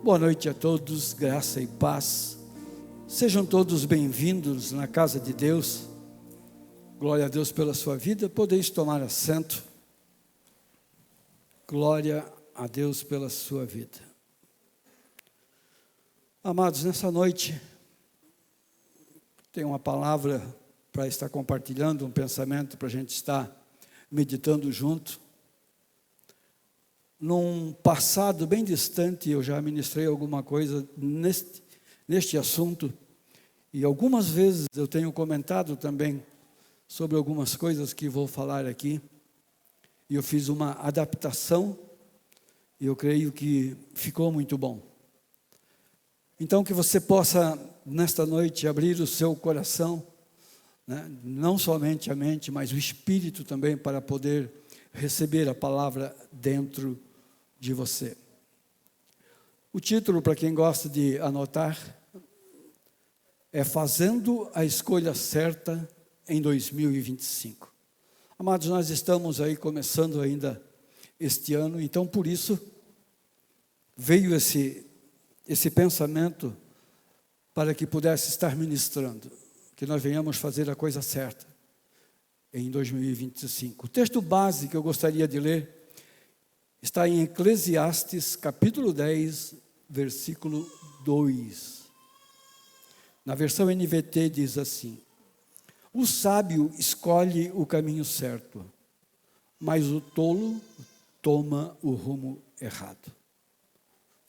Boa noite a todos, graça e paz. Sejam todos bem-vindos na casa de Deus. Glória a Deus pela sua vida. Podeis tomar assento. Glória a Deus pela sua vida. Amados, nessa noite, tenho uma palavra para estar compartilhando, um pensamento para a gente estar meditando junto. Num passado bem distante, eu já ministrei alguma coisa neste assunto, e algumas vezes eu tenho comentado também sobre algumas coisas que vou falar aqui, e eu fiz uma adaptação, e eu creio que ficou muito bom. Então, que você possa, nesta noite, abrir o seu coração, né? Não somente a mente, mas o espírito também, para poder receber a palavra dentro de você. O título, para quem gosta de anotar, é Fazendo a Escolha Certa em 2025. Amados, nós estamos aí começando ainda este ano, então por isso veio esse pensamento para que pudesse estar ministrando, que nós venhamos fazer a coisa certa em 2025. O texto base que eu gostaria de ler está em Eclesiastes, capítulo 10, versículo 2. Na versão NVT diz assim: o sábio escolhe o caminho certo, mas o tolo toma o rumo errado.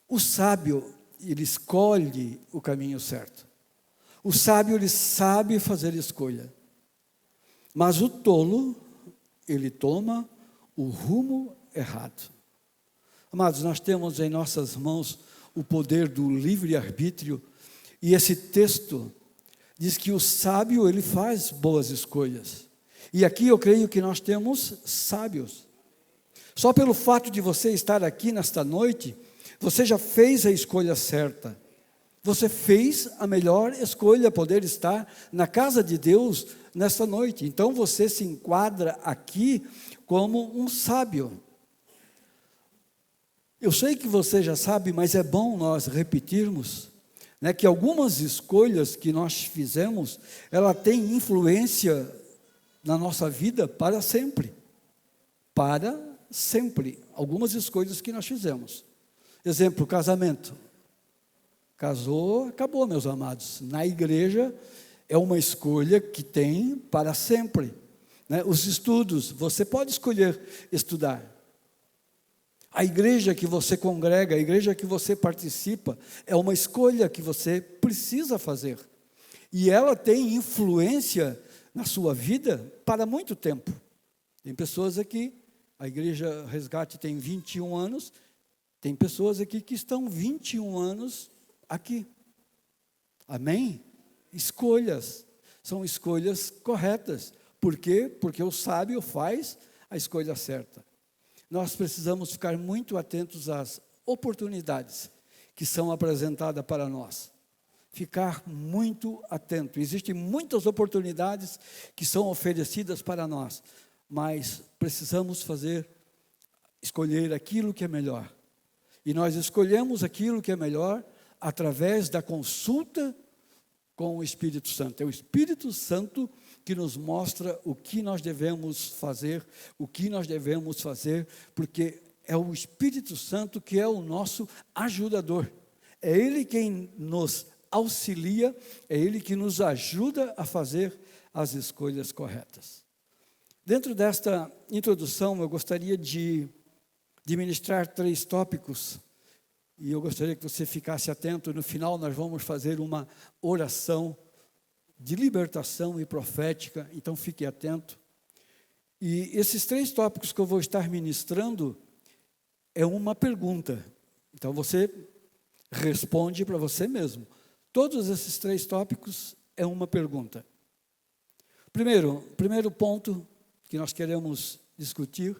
O sábio, ele escolhe o caminho certo. O sábio, ele sabe fazer escolha. Mas o tolo, ele toma o rumo errado. Amados, nós temos em nossas mãos o poder do livre-arbítrio, e esse texto diz que o sábio, ele faz boas escolhas. E aqui eu creio que nós temos sábios. Só pelo fato de você estar aqui nesta noite, você já fez a escolha certa. Você fez a melhor escolha, poder estar na casa de Deus nesta noite. Então você se enquadra aqui como um sábio. Eu sei que você já sabe, mas é bom nós repetirmos, né, que algumas escolhas que nós fizemos, ela tem influência na nossa vida para sempre. Para sempre. Algumas escolhas que nós fizemos. Exemplo, casamento. Casou, acabou, meus amados. Na igreja é uma escolha que tem para sempre, né? Os estudos, você pode escolher estudar. A igreja que você congrega, a igreja que você participa, é uma escolha que você precisa fazer. E ela tem influência na sua vida para muito tempo. Tem pessoas aqui, a igreja Resgate tem 21 anos, tem pessoas aqui que estão 21 anos aqui. Amém? Escolhas, são escolhas corretas. Por quê? Porque o sábio faz a escolha certa. Nós precisamos ficar muito atentos às oportunidades que são apresentadas para nós. Ficar muito atento. Existem muitas oportunidades que são oferecidas para nós, mas precisamos escolher aquilo que é melhor. E nós escolhemos aquilo que é melhor através da consulta com o Espírito Santo. É o Espírito Santo que nos mostra o que nós devemos fazer, porque é o Espírito Santo que é o nosso ajudador. É Ele quem nos auxilia, é Ele que nos ajuda a fazer as escolhas corretas. Dentro desta introdução, eu gostaria de ministrar 3 tópicos, e eu gostaria que você ficasse atento. No final nós vamos fazer uma oração de libertação e profética, então fique atento. E esses 3 tópicos que eu vou estar ministrando é uma pergunta. Então você responde para você mesmo. Todos esses 3 tópicos é uma pergunta. Primeiro ponto que nós queremos discutir: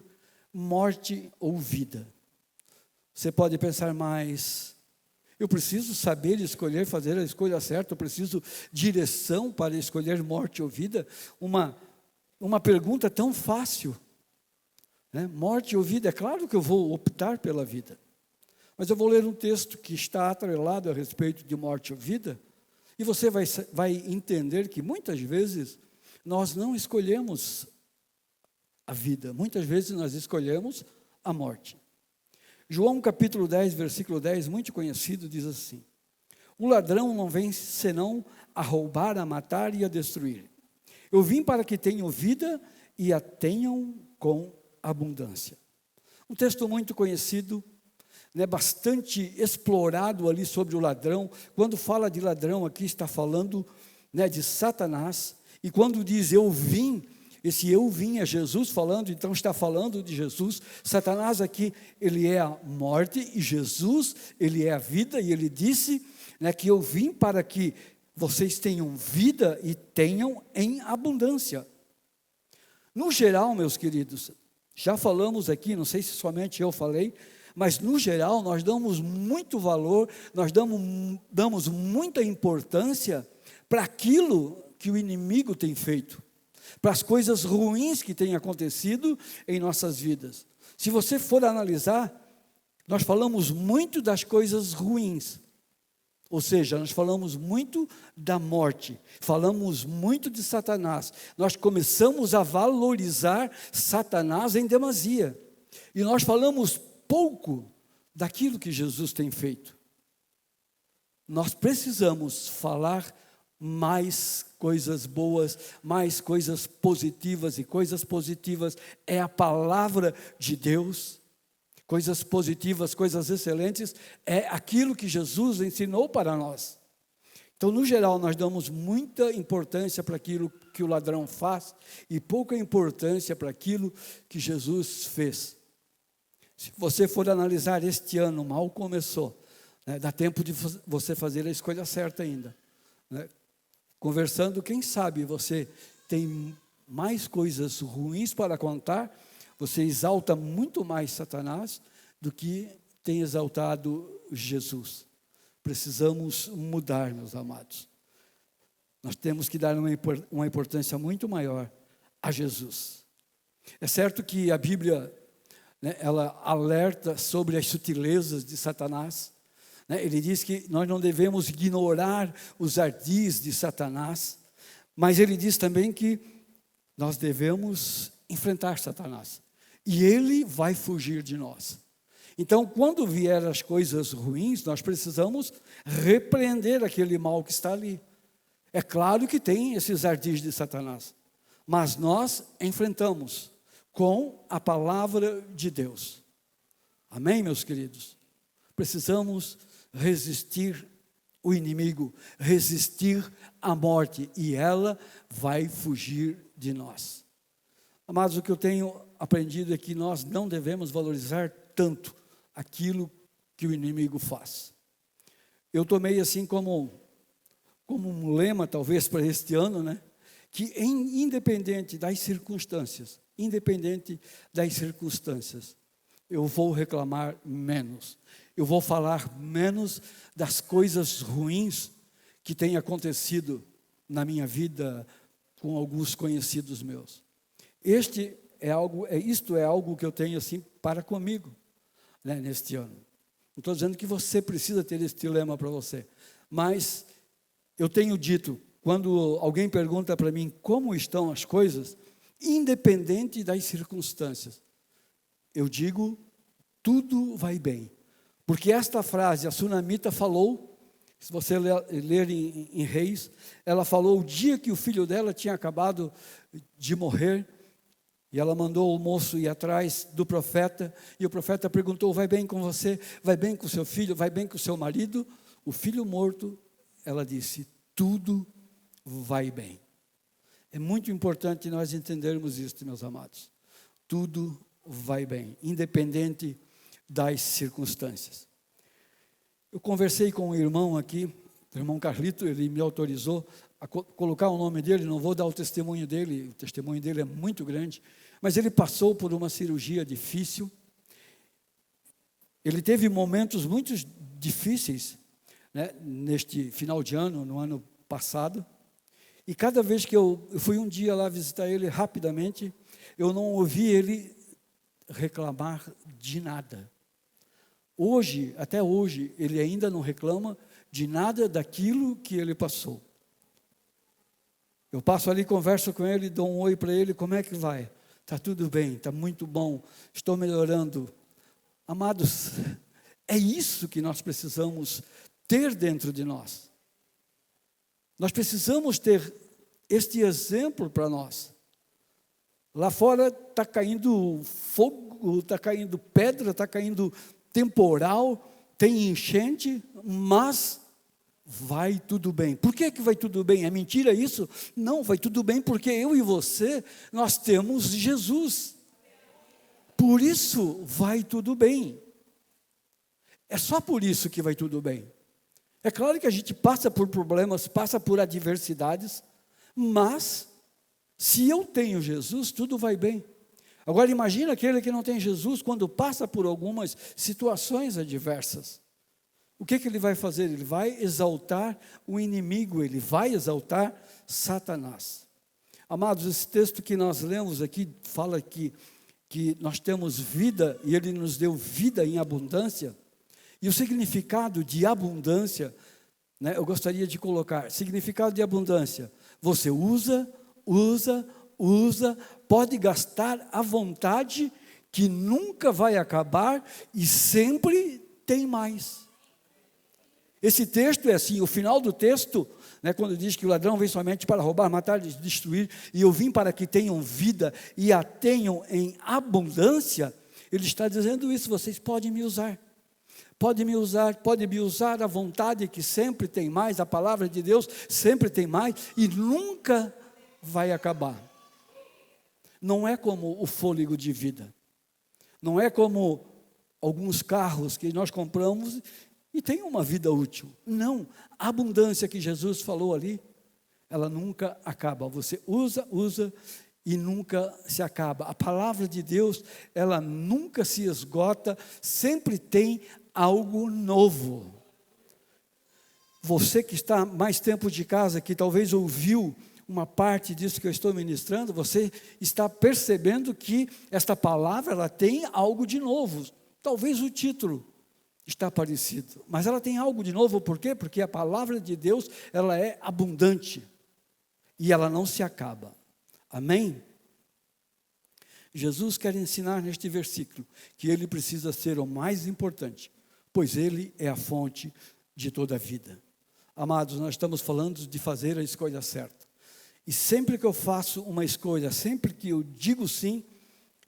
morte ou vida. Você pode pensar, mas eu preciso saber escolher, fazer a escolha certa, eu preciso direção para escolher morte ou vida? Uma pergunta tão fácil, né? Morte ou vida? É claro que eu vou optar pela vida. Mas eu vou ler um texto que está atrelado a respeito de morte ou vida, e você vai entender que muitas vezes nós não escolhemos a vida, muitas vezes nós escolhemos a morte. João capítulo 10, versículo 10, muito conhecido, diz assim: o ladrão não vem senão a roubar, a matar e a destruir. Eu vim para que tenham vida e a tenham com abundância. Um texto muito conhecido, bastante explorado ali sobre o ladrão. Quando fala de ladrão aqui, está falando de Satanás. E quando diz eu vim, esse eu vim é Jesus falando, então está falando de Jesus. Satanás aqui, ele é a morte, e Jesus, ele é a vida. E ele disse que eu vim para que vocês tenham vida e tenham em abundância. No geral, meus queridos, já falamos aqui, não sei se somente eu falei, mas no geral nós damos muito valor, nós damos muita importância para aquilo que o inimigo tem feito, para as coisas ruins que têm acontecido em nossas vidas. Se você for analisar, nós falamos muito das coisas ruins, ou seja, nós falamos muito da morte, falamos muito de Satanás, nós começamos a valorizar Satanás em demasia, e nós falamos pouco daquilo que Jesus tem feito. Nós precisamos falar mais coisas boas, mais coisas positivas, e coisas positivas é a palavra de Deus. Coisas positivas, coisas excelentes, é aquilo que Jesus ensinou para nós. Então, no geral, nós damos muita importância para aquilo que o ladrão faz e pouca importância para aquilo que Jesus fez. Se você for analisar este ano, mal começou, dá tempo de você fazer a escolha certa ainda. Conversando, quem sabe você tem mais coisas ruins para contar, você exalta muito mais Satanás do que tem exaltado Jesus. Precisamos mudar, meus amados. Nós temos que dar uma importância muito maior a Jesus. É certo que a Bíblia, ela alerta sobre as sutilezas de Satanás. Ele diz que nós não devemos ignorar os ardis de Satanás, mas ele diz também que nós devemos enfrentar Satanás. E ele vai fugir de nós. Então, quando vier as coisas ruins, nós precisamos repreender aquele mal que está ali. É claro que tem esses ardis de Satanás, mas nós enfrentamos com a palavra de Deus. Amém, meus queridos? Precisamos resistir o inimigo, resistir a morte, e ela vai fugir de nós. Amados, o que eu tenho aprendido é que nós não devemos valorizar tanto aquilo que o inimigo faz. Eu tomei assim como um lema, talvez, para este ano, que independente das circunstâncias, eu vou reclamar menos. Eu vou falar menos das coisas ruins que têm acontecido na minha vida com alguns conhecidos meus. Isto é algo que eu tenho assim para comigo, neste ano. Não estou dizendo que você precisa ter este lema para você, mas eu tenho dito, quando alguém pergunta para mim como estão as coisas, independente das circunstâncias, eu digo, tudo vai bem. Porque esta frase, a sunamita falou, se você ler em Reis, ela falou o dia que o filho dela tinha acabado de morrer, e ela mandou o moço ir atrás do profeta, e o profeta perguntou, vai bem com você? Vai bem com o seu filho? Vai bem com o seu marido? O filho morto, ela disse, tudo vai bem. É muito importante nós entendermos isso, meus amados. Tudo vai bem, independente das circunstâncias. Eu conversei com um irmão aqui, o irmão Carlito, ele me autorizou a colocar o nome dele, não vou dar o testemunho dele é muito grande, mas ele passou por uma cirurgia difícil, ele teve momentos muito difíceis, neste final de ano, no ano passado, e cada vez que eu fui um dia lá visitar ele rapidamente, eu não ouvi ele reclamar de nada. Hoje, até hoje, ele ainda não reclama de nada daquilo que ele passou. Eu passo ali, converso com ele, dou um oi para ele, como é que vai? Está tudo bem, está muito bom, estou melhorando. Amados, é isso que nós precisamos ter dentro de nós. Nós precisamos ter este exemplo para nós. Lá fora está caindo fogo, está caindo pedra, está caindo temporal, tem enchente, mas vai tudo bem. Por que vai tudo bem? É mentira isso? Não, vai tudo bem porque eu e você, nós temos Jesus. Por isso vai tudo bem. É só por isso que vai tudo bem. É claro que a gente passa por problemas, passa por adversidades, mas se eu tenho Jesus, tudo vai bem. Agora imagina aquele que não tem Jesus, quando passa por algumas situações adversas. O que ele vai fazer? Ele vai exaltar o inimigo, ele vai exaltar Satanás. Amados, esse texto que nós lemos aqui, fala que nós temos vida, e ele nos deu vida em abundância. E o significado de abundância, né, eu gostaria de colocar, significado de abundância, você usa, pode gastar à vontade, que nunca vai acabar e sempre tem mais. Esse texto é assim, o final do texto, né, quando diz que o ladrão vem somente para roubar, matar e destruir, e eu vim para que tenham vida e a tenham em abundância, ele está dizendo isso, vocês podem me usar. Pode me usar à vontade, que sempre tem mais, a palavra de Deus sempre tem mais e nunca vai acabar. Não é como o fôlego de vida, não é como alguns carros que nós compramos e tem uma vida útil. Não, a abundância que Jesus falou ali, ela nunca acaba. Você usa e nunca se acaba. A palavra de Deus, ela nunca se esgota, sempre tem algo novo. Você que está mais tempo de casa, que talvez ouviu uma parte disso que eu estou ministrando, você está percebendo que esta palavra, ela tem algo de novo. Talvez o título está parecido, mas ela tem algo de novo, por quê? Porque a palavra de Deus, ela é abundante, e ela não se acaba. Amém? Jesus quer ensinar neste versículo, que ele precisa ser o mais importante, pois ele é a fonte de toda a vida. Amados, nós estamos falando de fazer a escolha certa. E sempre que eu faço uma escolha, sempre que eu digo sim,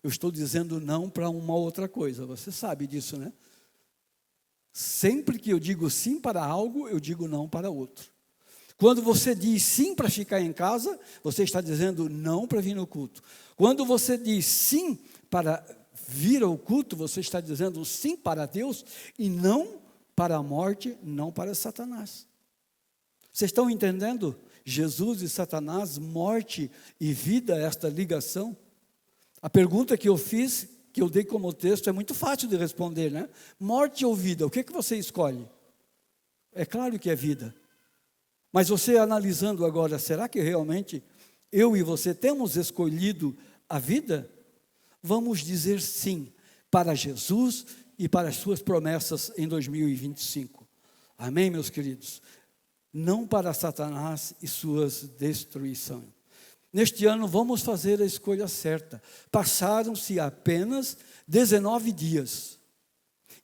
eu estou dizendo não para uma outra coisa. Você sabe disso, né? Sempre que eu digo sim para algo, eu digo não para outro. Quando você diz sim para ficar em casa, você está dizendo não para vir no culto. Quando você diz sim para vir ao culto, você está dizendo sim para Deus e não para a morte, não para Satanás. Vocês estão entendendo? Jesus e Satanás, morte e vida, esta ligação. A pergunta que eu fiz, que eu dei como texto, é muito fácil de responder, né? Morte ou vida, o que você escolhe? É claro que é vida. Mas você analisando agora, será que realmente eu e você temos escolhido a vida? Vamos dizer sim para Jesus e para as suas promessas em 2025. Amém, meus queridos? Não para Satanás e suas destruições. Neste ano vamos fazer a escolha certa. Passaram-se apenas 19 dias.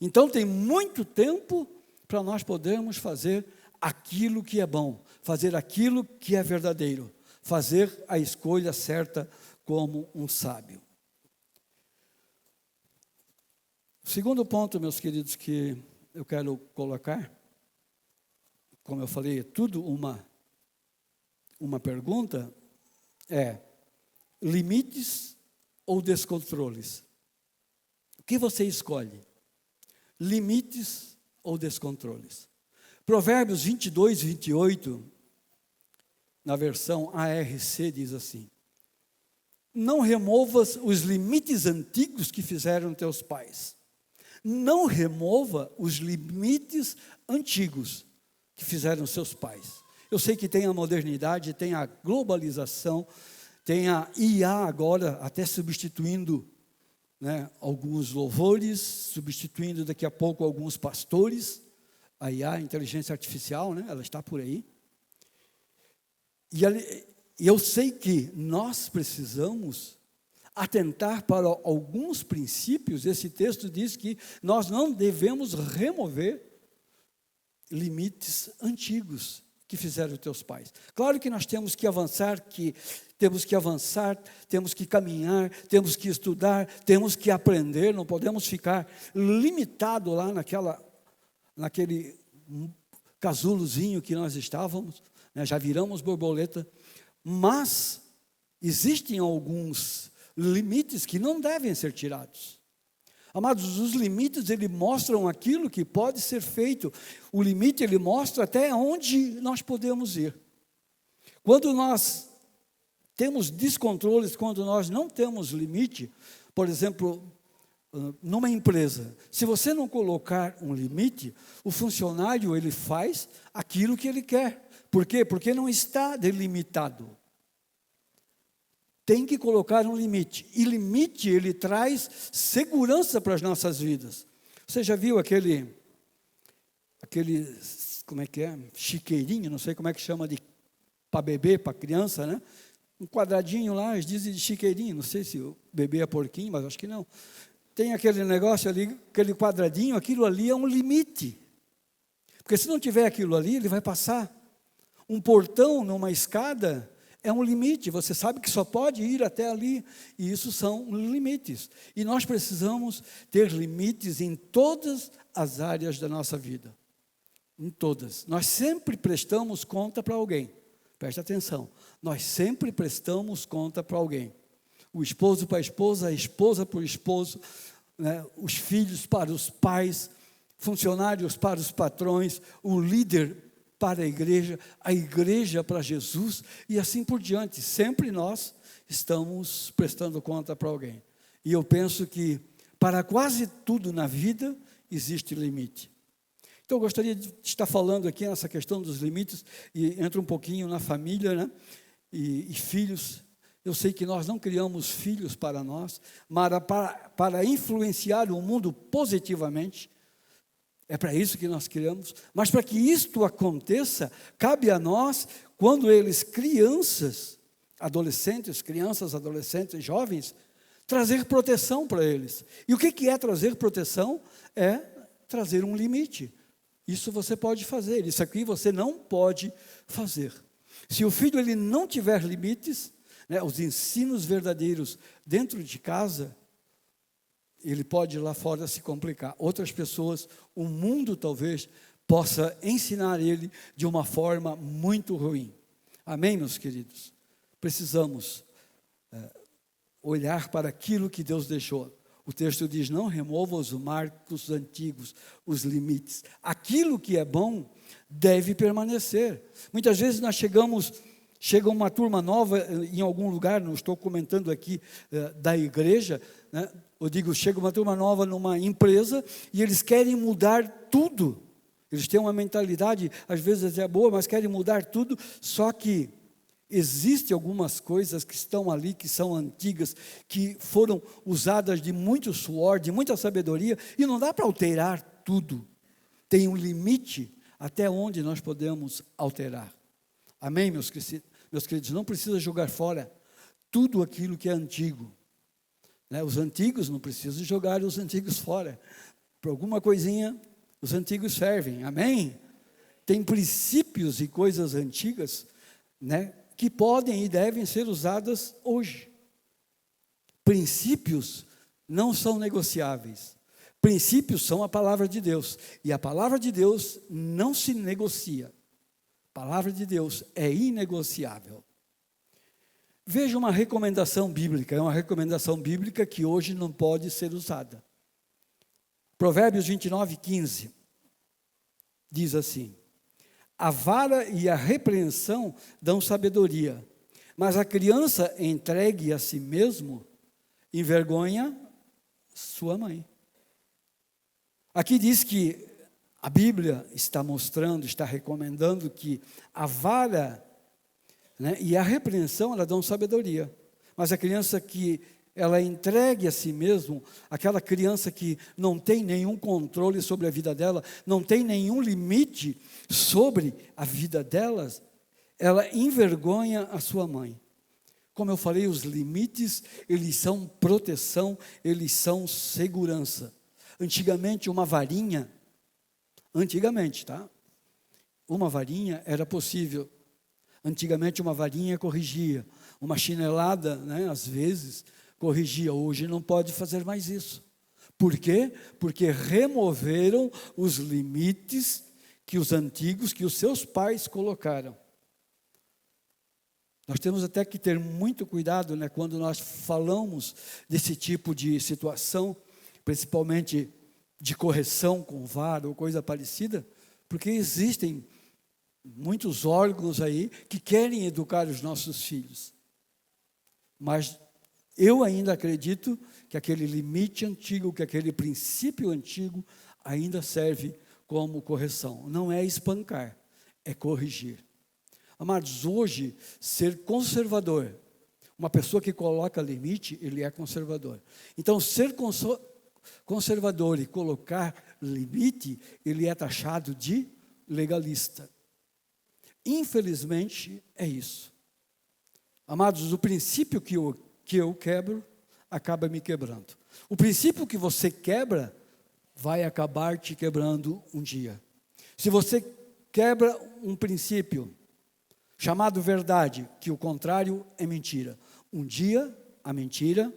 Então tem muito tempo para nós podermos fazer aquilo que é bom, fazer aquilo que é verdadeiro, fazer a escolha certa como um sábio. O segundo ponto, meus queridos, que eu quero colocar, como eu falei, é tudo uma pergunta, é limites ou descontroles? O que você escolhe? Limites ou descontroles? Provérbios 22, 28, na versão ARC, diz assim: não removas os limites antigos que fizeram teus pais. Não remova os limites antigos que fizeram seus pais. Eu sei que tem a modernidade, tem a globalização, tem a IA agora até substituindo né, alguns louvores, substituindo daqui a pouco alguns pastores. A IA, a inteligência artificial, né, ela está por aí. E eu sei que nós precisamos atentar para alguns princípios. Esse texto diz que nós não devemos remover limites antigos que fizeram os teus pais. Claro que nós temos que avançar, temos que caminhar, temos que estudar, temos que aprender, não podemos ficar limitados lá naquele casulozinho que nós estávamos, né? Já viramos borboleta, mas existem alguns limites que não devem ser tirados. Amados, os limites, ele mostram aquilo que pode ser feito. O limite, ele mostra até onde nós podemos ir. Quando nós temos descontroles, quando nós não temos limite, por exemplo, numa empresa, se você não colocar um limite, o funcionário, ele faz aquilo que ele quer. Por quê? Porque não está delimitado. Tem que colocar um limite. E limite, ele traz segurança para as nossas vidas. Você já viu aquele, como é que é? Chiqueirinho, não sei como é que chama, para bebê, para criança, né? Um quadradinho lá, eles dizem de chiqueirinho. Não sei se o bebê é porquinho, mas acho que não. Tem aquele negócio ali, aquele quadradinho, aquilo ali é um limite. Porque se não tiver aquilo ali, ele vai passar. Um portão numa escada é um limite, você sabe que só pode ir até ali, e isso são limites. E nós precisamos ter limites em todas as áreas da nossa vida. Em todas. Nós sempre prestamos conta para alguém. Preste atenção. Nós sempre prestamos conta para alguém. O esposo para a esposa para o esposo, né? Os filhos para os pais, funcionários para os patrões, o líder para a igreja para Jesus, e assim por diante. Sempre nós estamos prestando conta para alguém. E eu penso que para quase tudo na vida existe limite. Então eu gostaria de estar falando aqui nessa questão dos limites, e entra um pouquinho na família, né? E filhos. Eu sei que nós não criamos filhos para nós, mas para influenciar o mundo positivamente. É para isso que nós criamos, mas para que isto aconteça, cabe a nós, quando eles crianças, adolescentes, jovens, trazer proteção para eles. E o que é trazer proteção? É trazer um limite. Isso você pode fazer, isso aqui você não pode fazer. Se o filho ele não tiver limites, né, os ensinos verdadeiros dentro de casa, ele pode lá fora se complicar. Outras pessoas, o mundo talvez, possa ensinar ele de uma forma muito ruim. Amém, meus queridos? Precisamos olhar para aquilo que Deus deixou. O texto diz, não remova os marcos antigos, os limites. Aquilo que é bom deve permanecer. Muitas vezes nós chega uma turma nova em algum lugar, não estou comentando aqui da igreja, né? Eu digo, chega uma turma nova numa empresa e eles querem mudar tudo. Eles têm uma mentalidade, às vezes é boa, mas querem mudar tudo, só que existem algumas coisas que estão ali, que são antigas, que foram usadas de muito suor, de muita sabedoria, e não dá para alterar tudo. Tem um limite até onde nós podemos alterar. Amém, meus queridos? Não precisa jogar fora tudo aquilo que é antigo. Né? Os antigos, não precisa jogar os antigos fora. Por alguma coisinha, os antigos servem. Amém? Tem princípios e coisas antigas, né, que podem e devem ser usadas hoje. Princípios não são negociáveis. Princípios são a palavra de Deus. E a palavra de Deus não se negocia. A palavra de Deus é inegociável. Veja uma recomendação bíblica. É uma recomendação bíblica que hoje não pode ser usada. Provérbios 29:15 diz assim: a vara e a repreensão dão sabedoria, mas a criança entregue a si mesmo envergonha sua mãe. Aqui diz que a Bíblia está mostrando, está recomendando que a vara, né, e a repreensão, ela dão sabedoria, mas a criança que ela entregue a si mesmo, aquela criança que não tem nenhum controle sobre a vida dela, não tem nenhum limite sobre a vida delas, ela envergonha a sua mãe. Como eu falei, os limites, eles são proteção, eles são segurança. Antigamente, uma varinha, tá? Uma varinha era possível. Antigamente, uma varinha corrigia. Uma chinelada, né, às vezes, corrigia. Hoje não pode fazer mais isso. Por quê? Porque removeram os limites que os antigos, que os seus pais colocaram. Nós temos até que ter muito cuidado, né, quando nós falamos desse tipo de situação, principalmente de correção com vara ou coisa parecida, porque existem muitos órgãos aí que querem educar os nossos filhos. Mas eu ainda acredito que aquele limite antigo, que aquele princípio antigo ainda serve como correção. Não é espancar, é corrigir. Amados, hoje, ser conservador, uma pessoa que coloca limite, ele é conservador. Então, ser conservador e colocar limite, ele é taxado de legalista. Infelizmente, é isso. Amados, o princípio que eu quebro, acaba me quebrando. O princípio que você quebra, vai acabar te quebrando um dia. Se você quebra um princípio chamado verdade, que o contrário é mentira, um dia a mentira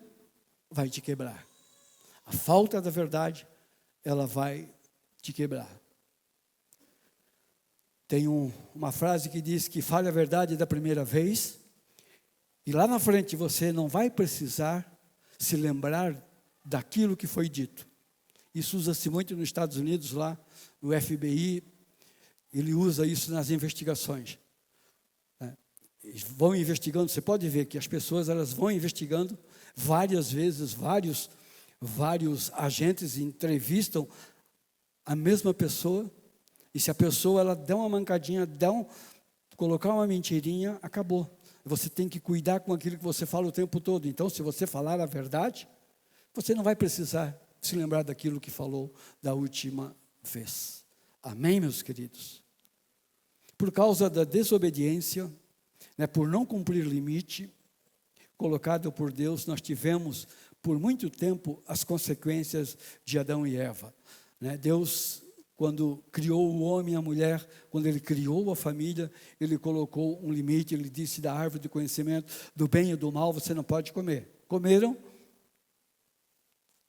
vai te quebrar. A falta da verdade, ela vai te quebrar. Tem uma frase que diz que fale a verdade da primeira vez, e lá na frente você não vai precisar se lembrar daquilo que foi dito. Isso usa-se muito nos Estados Unidos, lá no FBI, ele usa isso nas investigações. Eles vão investigando, você pode ver que as pessoas elas vão investigando várias vezes, vários agentes entrevistam a mesma pessoa, e se a pessoa ela der uma mancadinha, colocar uma mentirinha, acabou. Você tem que cuidar com aquilo que você fala o tempo todo. Então, se você falar a verdade, você não vai precisar se lembrar daquilo que falou da última vez. Amém, meus queridos? Por causa da desobediência, né, por não cumprir limite colocado por Deus, nós tivemos por muito tempo as consequências de Adão e Eva. Né? Deus, quando criou o homem e a mulher, quando Ele criou a família, Ele colocou um limite, Ele disse da árvore do conhecimento do bem e do mal, você não pode comer. Comeram,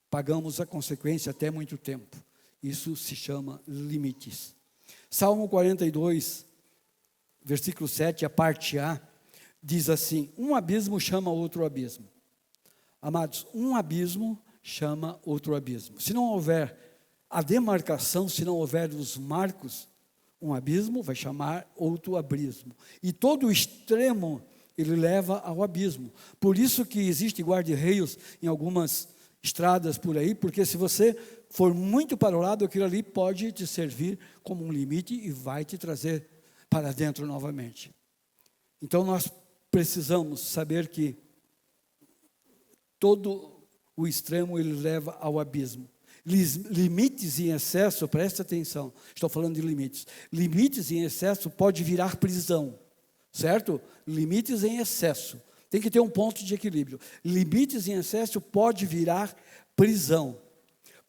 pagamos a consequência até muito tempo. Isso se chama limites. Salmo 42, versículo 7, a parte A, diz assim: um abismo chama outro abismo. Amados, um abismo chama outro abismo. Se não houver a demarcação, se não houver os marcos, um abismo vai chamar outro abismo. E todo o extremo, ele leva ao abismo. Por isso que existe guarda-reios em algumas estradas por aí, porque se você for muito para o lado, aquilo ali pode te servir como um limite e vai te trazer para dentro novamente. Então nós precisamos saber que todo o extremo ele leva ao abismo. Limites em excesso, preste atenção, estou falando de limites. Limites em excesso pode virar prisão, certo? Limites em excesso. Tem que ter um ponto de equilíbrio. Limites em excesso pode virar prisão.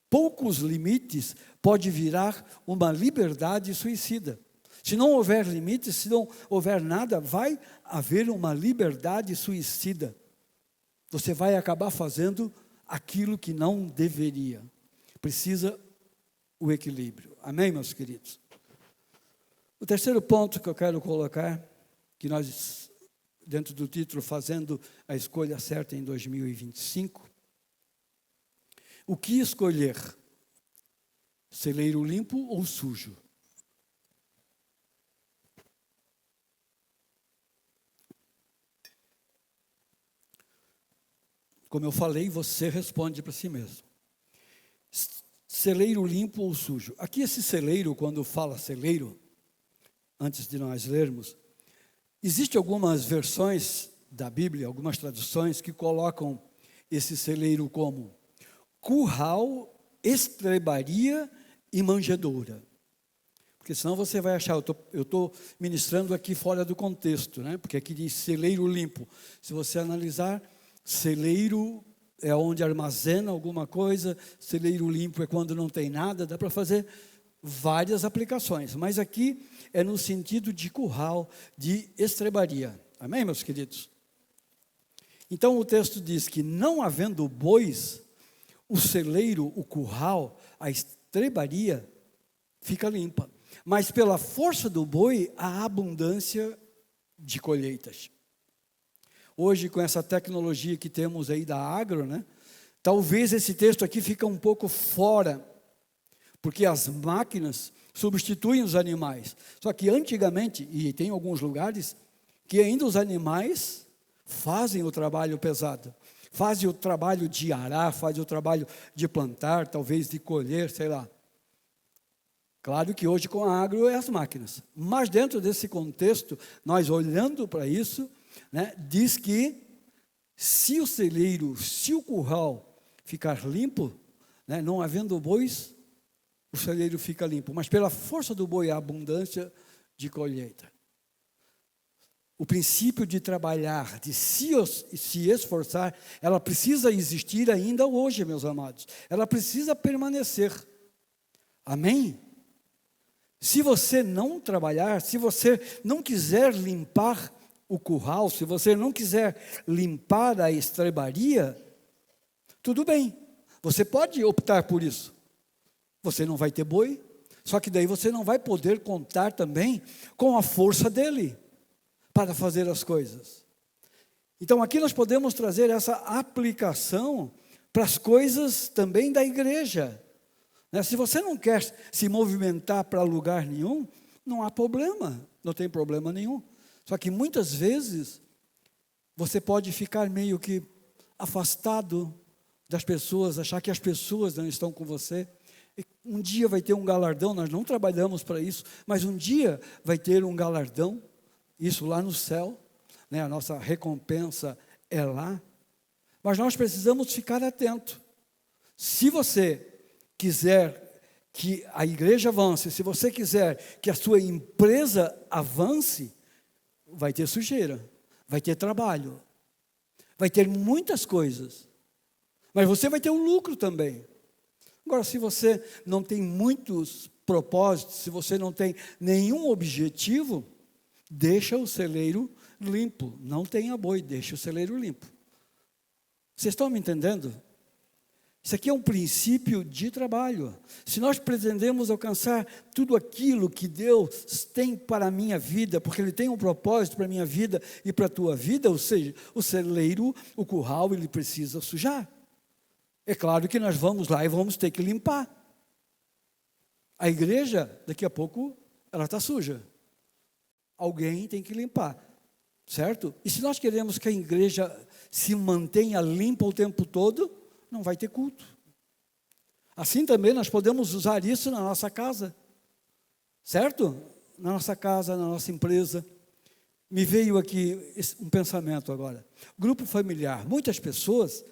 Poucos limites pode virar uma liberdade suicida. Se não houver limites, se não houver nada, vai haver uma liberdade suicida. Você vai acabar fazendo aquilo que não deveria. Precisa o equilíbrio. Amém, meus queridos? O terceiro ponto que eu quero colocar, que nós, dentro do título, fazendo a escolha certa em 2025, o que escolher? Celeiro limpo ou sujo? Como eu falei, você responde para si mesmo. Celeiro limpo ou sujo? Aqui esse celeiro, quando fala celeiro, antes de nós lermos, existem algumas versões da Bíblia, algumas traduções que colocam esse celeiro como curral, estrebaria e manjedoura. Porque senão você vai achar, eu estou ministrando aqui fora do contexto, né? Porque aqui diz celeiro limpo. Se você analisar, celeiro é onde armazena alguma coisa, celeiro limpo é quando não tem nada, dá para fazer várias aplicações. Mas aqui é no sentido de curral, de estrebaria. Amém, meus queridos? Então o texto diz que não havendo bois, o celeiro, o curral, a estrebaria fica limpa. Mas pela força do boi, há abundância de colheitas. Hoje, com essa tecnologia que temos aí da agro, né? Talvez esse texto aqui fica um pouco fora, porque as máquinas substituem os animais. Só que antigamente, e tem alguns lugares, que ainda os animais fazem o trabalho pesado. Fazem o trabalho de arar, fazem o trabalho de plantar, talvez de colher, sei lá. Claro que hoje com a agro é as máquinas. Mas dentro desse contexto, nós olhando para isso, né, diz que se o celeiro, se o curral ficar limpo, né, não havendo bois, o celeiro fica limpo. Mas pela força do boi, há abundância de colheita. O princípio de trabalhar, de se esforçar, ela precisa existir ainda hoje, meus amados. Ela precisa permanecer. Amém? Se você não trabalhar, se você não quiser limpar o curral, se você não quiser limpar a estrebaria, tudo bem, você pode optar por isso. Você não vai ter boi, só que daí você não vai poder contar também com a força dele para fazer as coisas. Então aqui nós podemos trazer essa aplicação para as coisas também da igreja. Se você não quer se movimentar para lugar nenhum, não há problema, não tem problema nenhum. Só que muitas vezes você pode ficar meio que afastado das pessoas, achar que as pessoas não estão com você. E um dia vai ter um galardão, nós não trabalhamos para isso, mas um dia vai ter um galardão, isso lá no céu, né? A nossa recompensa é lá. Mas nós precisamos ficar atentos. Se você quiser que a igreja avance, se você quiser que a sua empresa avance, vai ter sujeira, vai ter trabalho, vai ter muitas coisas, mas você vai ter um lucro também. Agora, se você não tem muitos propósitos, se você não tem nenhum objetivo, deixa o celeiro limpo, não tenha boi, deixa o celeiro limpo. Vocês estão me entendendo? Isso aqui é um princípio de trabalho. Se nós pretendemos alcançar tudo aquilo que Deus tem para a minha vida, porque Ele tem um propósito para a minha vida e para a tua vida, ou seja, o celeiro, o curral, ele precisa sujar. É claro que nós vamos lá e vamos ter que limpar. A igreja, daqui a pouco, ela está suja. Alguém tem que limpar, certo? E se nós queremos que a igreja se mantenha limpa o tempo todo, não vai ter culto. Assim também nós podemos usar isso na nossa casa, certo? Na nossa casa, na nossa empresa. Me veio aqui um pensamento agora. Grupo familiar. Muitas pessoas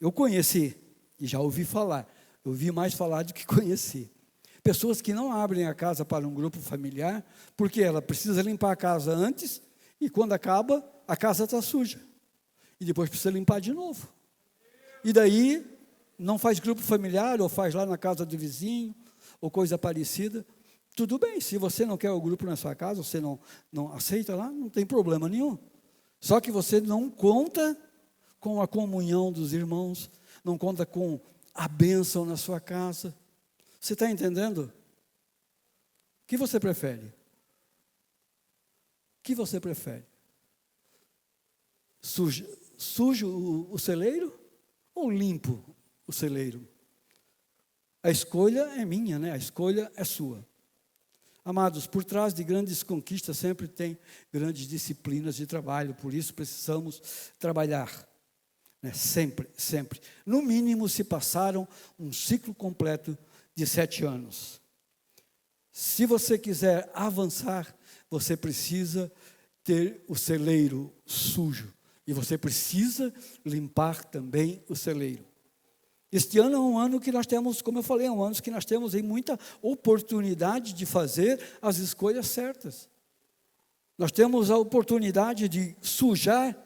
eu conheci e já ouvi falar. Eu ouvi mais falar do que conheci. Pessoas que não abrem a casa para um grupo familiar, porque ela precisa limpar a casa antes e quando acaba, a casa está suja. E depois precisa limpar de novo. E daí, não faz grupo familiar, ou faz lá na casa do vizinho, ou coisa parecida. Tudo bem, se você não quer o grupo na sua casa, você não aceita lá, não tem problema nenhum. Só que você não conta com a comunhão dos irmãos, não conta com a bênção na sua casa. Você está entendendo? O que você prefere? O que você prefere? Sujo o celeiro? Ou limpo o celeiro? A escolha é minha, né? A escolha é sua. Amados, por trás de grandes conquistas sempre tem grandes disciplinas de trabalho, por isso precisamos trabalhar, né? Sempre, sempre. No mínimo se passaram um ciclo completo de 7 anos. Se você quiser avançar, você precisa ter o celeiro sujo, E você precisa limpar também o celeiro. Este ano é um ano que nós temos, como eu falei, é um ano que nós temos aí muita oportunidade de fazer as escolhas certas. Nós temos a oportunidade de sujar,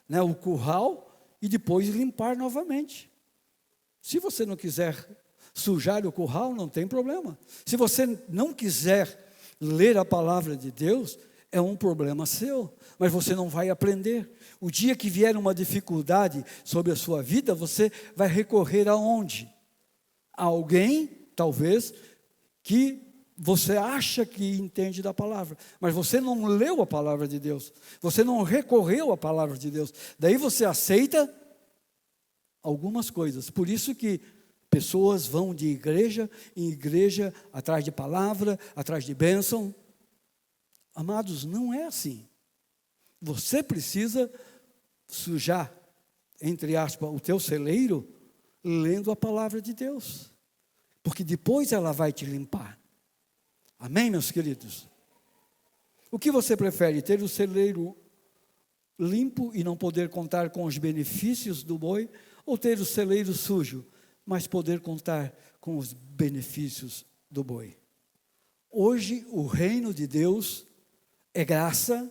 né, o curral e depois limpar novamente. Se você não quiser sujar o curral, não tem problema. Se você não quiser ler a palavra de Deus, é um problema seu, mas você não vai aprender. O dia que vier uma dificuldade sobre a sua vida, você vai recorrer aonde? A alguém, talvez, que você acha que entende da palavra, mas você não leu a palavra de Deus, você não recorreu à palavra de Deus, daí você aceita algumas coisas. Por isso que pessoas vão de igreja em igreja, atrás de palavra, atrás de bênção. Amados, não é assim. Você precisa sujar, entre aspas, o teu celeiro, lendo a palavra de Deus, porque depois ela vai te limpar. Amém, meus queridos? O que você prefere, ter o celeiro limpo e não poder contar com os benefícios do boi, ou ter o celeiro sujo, mas poder contar com os benefícios do boi? Hoje, o reino de Deus é graça,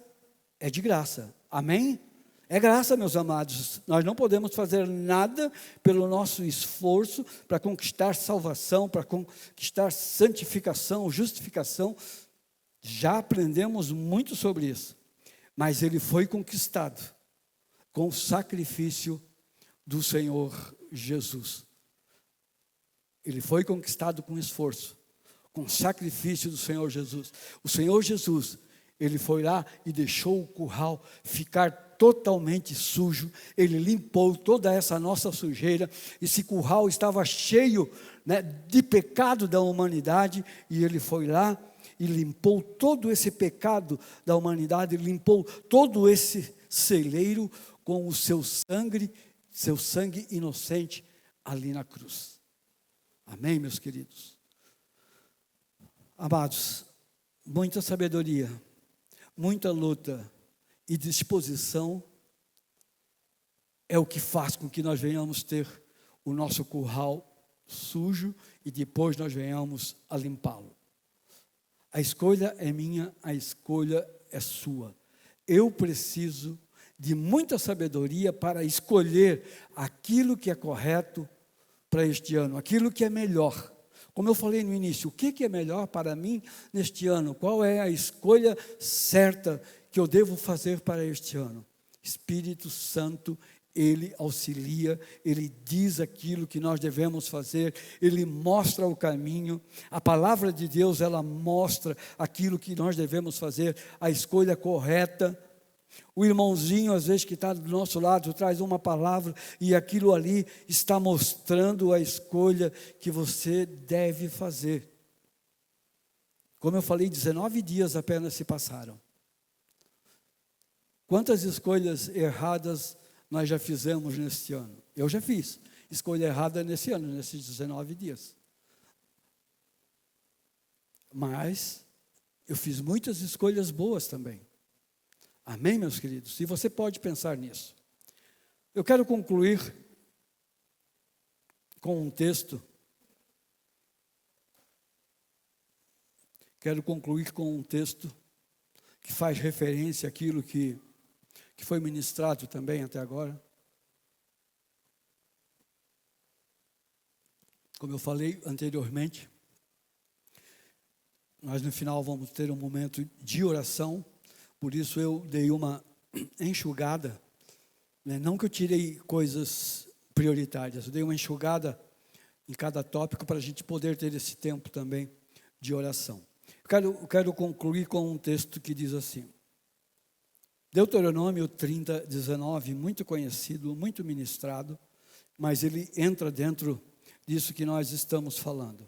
é de graça. Amém? É graça, meus amados. Nós não podemos fazer nada pelo nosso esforço para conquistar salvação, para conquistar santificação, justificação. Já aprendemos muito sobre isso. Mas ele foi conquistado com o sacrifício do Senhor Jesus. Ele foi conquistado com esforço, com o sacrifício do Senhor Jesus. O Senhor Jesus, ele foi lá e deixou o curral ficar totalmente sujo. Ele limpou toda essa nossa sujeira. Esse curral estava cheio, né, de pecado da humanidade, e ele foi lá e limpou todo esse pecado da humanidade, limpou todo esse celeiro com o seu sangue inocente ali na cruz. Amém, meus queridos? Amados, muita sabedoria, muita luta e disposição é o que faz com que nós venhamos ter o nosso curral sujo e depois nós venhamos a limpá-lo. A escolha é minha, a escolha é sua. Eu preciso de muita sabedoria para escolher aquilo que é correto para este ano, aquilo que é melhor. Como eu falei no início, o que é melhor para mim neste ano? Qual é a escolha certa que eu devo fazer para este ano? Espírito Santo, ele auxilia, ele diz aquilo que nós devemos fazer, ele mostra o caminho. A palavra de Deus, ela mostra aquilo que nós devemos fazer, a escolha correta. O irmãozinho, às vezes, que está do nosso lado, traz uma palavra e aquilo ali está mostrando a escolha que você deve fazer. Como eu falei, 19 dias apenas se passaram. Quantas escolhas erradas nós já fizemos neste ano? Eu já fiz escolha errada nesse ano, nesses 19 dias. Mas eu fiz muitas escolhas boas também. Amém, meus queridos? E você pode pensar nisso. Eu quero concluir com um texto. Quero concluir com um texto que faz referência àquilo que foi ministrado também até agora. Como eu falei anteriormente, nós no final vamos ter um momento de oração. Por isso eu dei uma enxugada, né? Não que eu tirei coisas prioritárias, eu dei uma enxugada em cada tópico para a gente poder ter esse tempo também de oração. Eu quero concluir com um texto que diz assim, Deuteronômio 30, 19, muito conhecido, muito ministrado, mas ele entra dentro disso que nós estamos falando.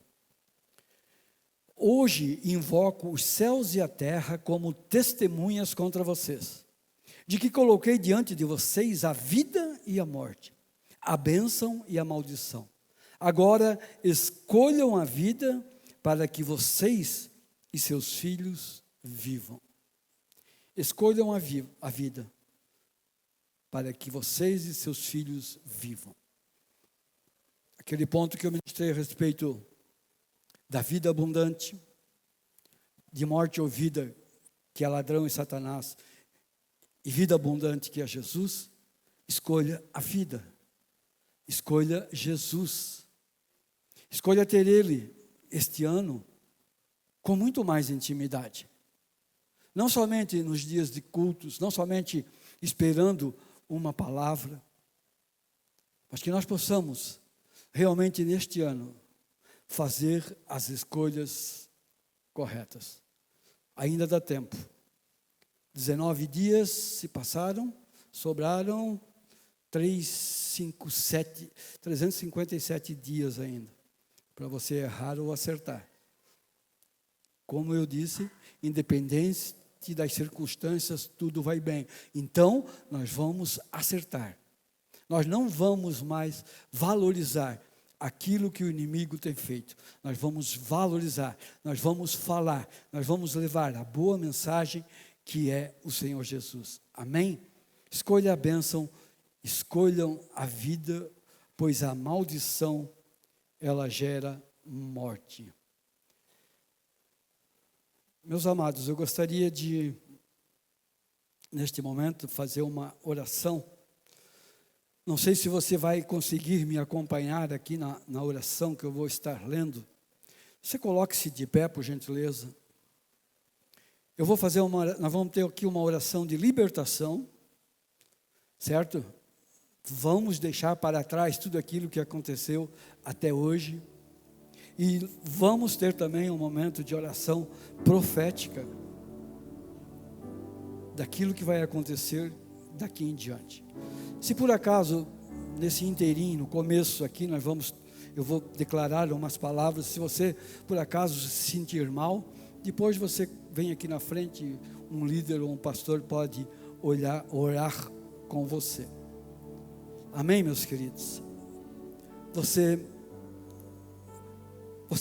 Hoje invoco os céus e a terra como testemunhas contra vocês, de que coloquei diante de vocês a vida e a morte, a bênção e a maldição. Agora escolham a vida para que vocês e seus filhos vivam. Escolham a vida. para que vocês e seus filhos vivam. Aquele ponto que eu ministrei a respeito da vida abundante, de morte ou vida, que é ladrão e Satanás, e vida abundante, que é Jesus, escolha a vida. Escolha Jesus. Escolha ter Ele este ano com muito mais intimidade. Não somente nos dias de cultos, não somente esperando uma palavra, mas que nós possamos realmente neste ano fazer as escolhas corretas. Ainda dá tempo. 19 dias se passaram, sobraram 357 dias ainda, para você errar ou acertar. Como eu disse, independente das circunstâncias, tudo vai bem. Então, nós vamos acertar. Nós não vamos mais valorizar aquilo que o inimigo tem feito. Nós vamos valorizar, nós vamos falar, nós vamos levar a boa mensagem que é o Senhor Jesus. Amém? Escolha a bênção, escolham a vida, pois a maldição, ela gera morte. Meus amados, eu gostaria de, neste momento, fazer uma oração. Não sei se você vai conseguir me acompanhar aqui na oração que eu vou estar lendo. Você coloque-se de pé, por gentileza. Eu vou fazer nós vamos ter aqui uma oração de libertação, certo? Vamos deixar para trás tudo aquilo que aconteceu até hoje. E vamos ter também um momento de oração profética daquilo que vai acontecer daqui em diante. Se por acaso, nesse inteirinho, no começo aqui, eu vou declarar umas palavras. Se você por acaso se sentir mal, depois você vem aqui na frente, um líder ou um pastor pode orar com você. Amém, meus queridos? Você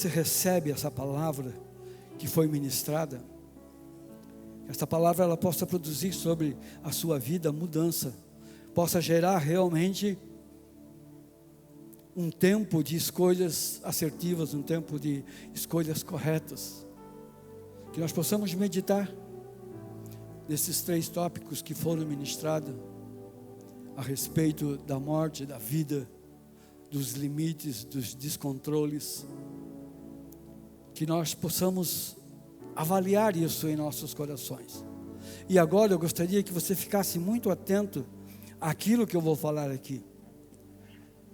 recebe essa palavra que foi ministrada? Essa palavra ela possa produzir sobre a sua vida mudança, possa gerar realmente um tempo de escolhas assertivas, um tempo de escolhas corretas. Que nós possamos meditar nesses 3 tópicos que foram ministrados a respeito da morte, da vida, dos limites, dos descontroles. Que nós possamos avaliar isso em nossos corações. E agora eu gostaria que você ficasse muito atento àquilo que eu vou falar aqui.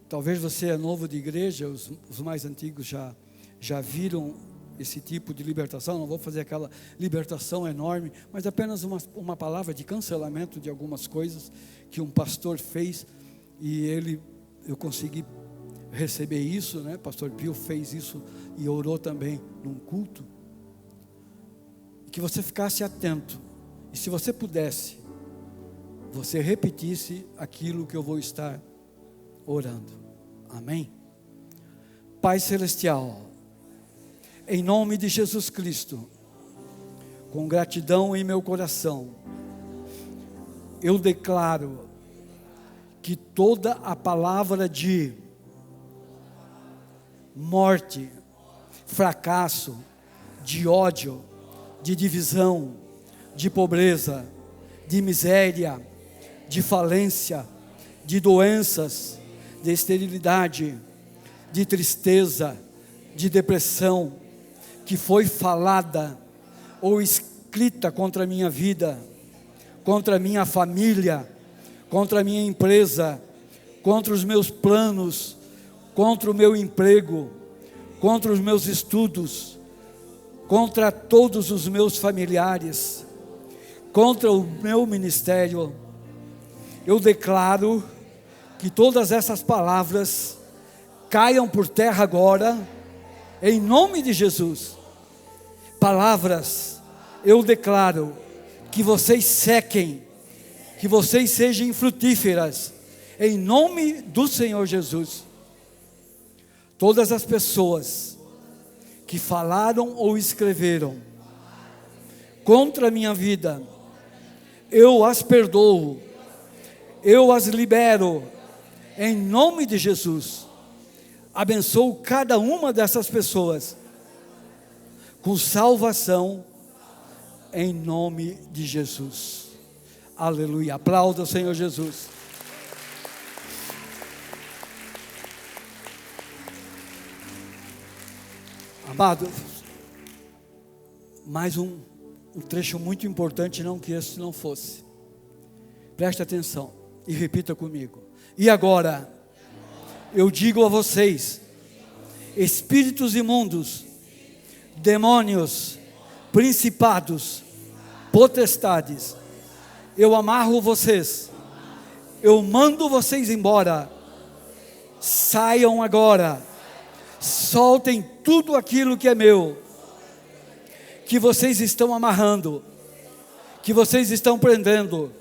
Talvez você é novo de igreja, os mais antigos já viram esse tipo de libertação. Não vou fazer aquela libertação enorme, mas apenas uma palavra de cancelamento de algumas coisas que um pastor fez, e eu consegui receber isso, né? Pastor Pio fez isso e orou também num culto. Que você ficasse atento, e se você pudesse, você repetisse aquilo que eu vou estar orando. Amém? Pai Celestial, em nome de Jesus Cristo, com gratidão em meu coração, eu declaro que toda a palavra de morte, fracasso, de ódio, de divisão, de pobreza, de miséria, de falência, de doenças, de esterilidade, de tristeza, de depressão, que foi falada ou escrita contra a minha vida, contra a minha família, contra a minha empresa, contra os meus planos, contra o meu emprego, contra os meus estudos, contra todos os meus familiares, contra o meu ministério. Eu declaro que todas essas palavras caiam por terra agora, em nome de Jesus. Palavras, eu declaro que vocês sequem, que vocês sejam infrutíferas, em nome do Senhor Jesus. Todas as pessoas que falaram ou escreveram contra a minha vida, eu as perdoo, eu as libero, em nome de Jesus. Abençoo cada uma dessas pessoas com salvação, em nome de Jesus. Aleluia. Aplauda o Senhor Jesus. Amado, mais um trecho muito importante, não que esse não fosse. Preste atenção e repita comigo. E agora, eu digo a vocês, espíritos imundos, demônios, principados, potestades, eu amarro vocês, eu mando vocês embora, saiam agora, soltem tudo aquilo que é meu, que vocês estão amarrando, que vocês estão prendendo,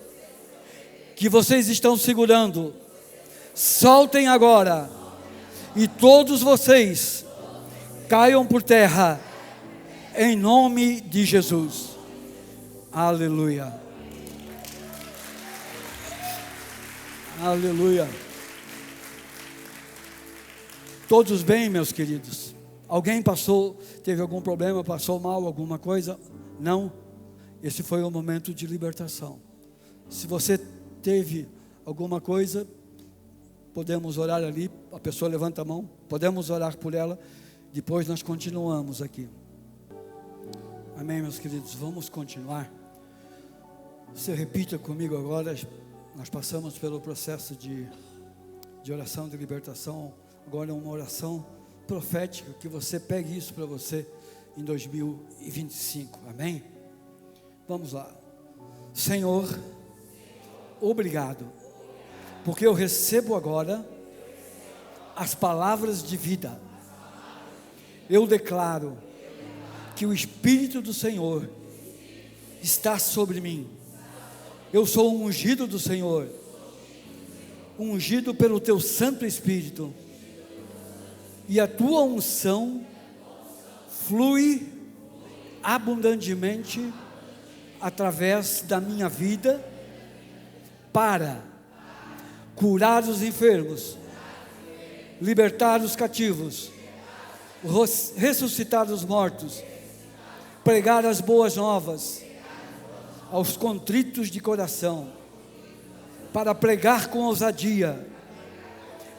que vocês estão segurando, soltem agora, e todos vocês caiam por terra, em nome de Jesus. Aleluia. Aleluia. Todos bem, meus queridos? Alguém teve algum problema, passou mal, alguma coisa? Não? Esse foi o momento de libertação. Se você teve alguma coisa, podemos orar ali, a pessoa levanta a mão, podemos orar por ela, depois nós continuamos aqui. Amém, meus queridos? Vamos continuar. Você repita comigo agora. Nós passamos pelo processo de oração de libertação. Agora é uma oração profética, que você pegue isso para você em 2025, amém? Vamos lá. Senhor, obrigado, porque eu recebo agora as palavras de vida. Eu declaro que o Espírito do Senhor está sobre mim. Eu sou um ungido do Senhor, ungido pelo teu Santo Espírito, e a tua unção flui abundantemente através da minha vida para curar os enfermos, libertar os cativos, ressuscitar os mortos, pregar as boas novas aos contritos de coração, para pregar com ousadia,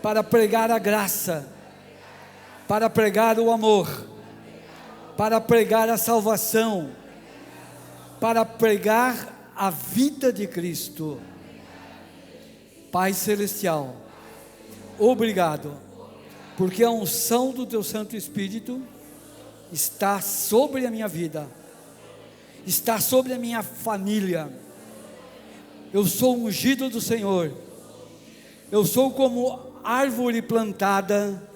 para pregar a graça, para pregar o amor, para pregar a salvação, para pregar a vida de Cristo. Pai Celestial, obrigado, porque a unção do teu Santo Espírito está sobre a minha vida, está sobre a minha família. Eu sou ungido do Senhor, eu sou como árvore plantada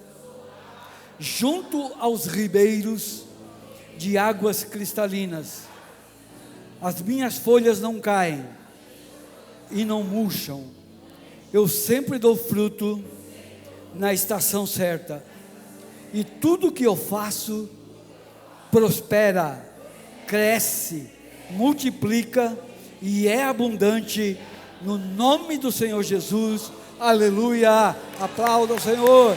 junto aos ribeiros de águas cristalinas. As minhas folhas não caem e não murcham, eu sempre dou fruto na estação certa, e tudo que eu faço prospera, cresce, multiplica e é abundante, no nome do Senhor Jesus. Aleluia. Aplauda o Senhor.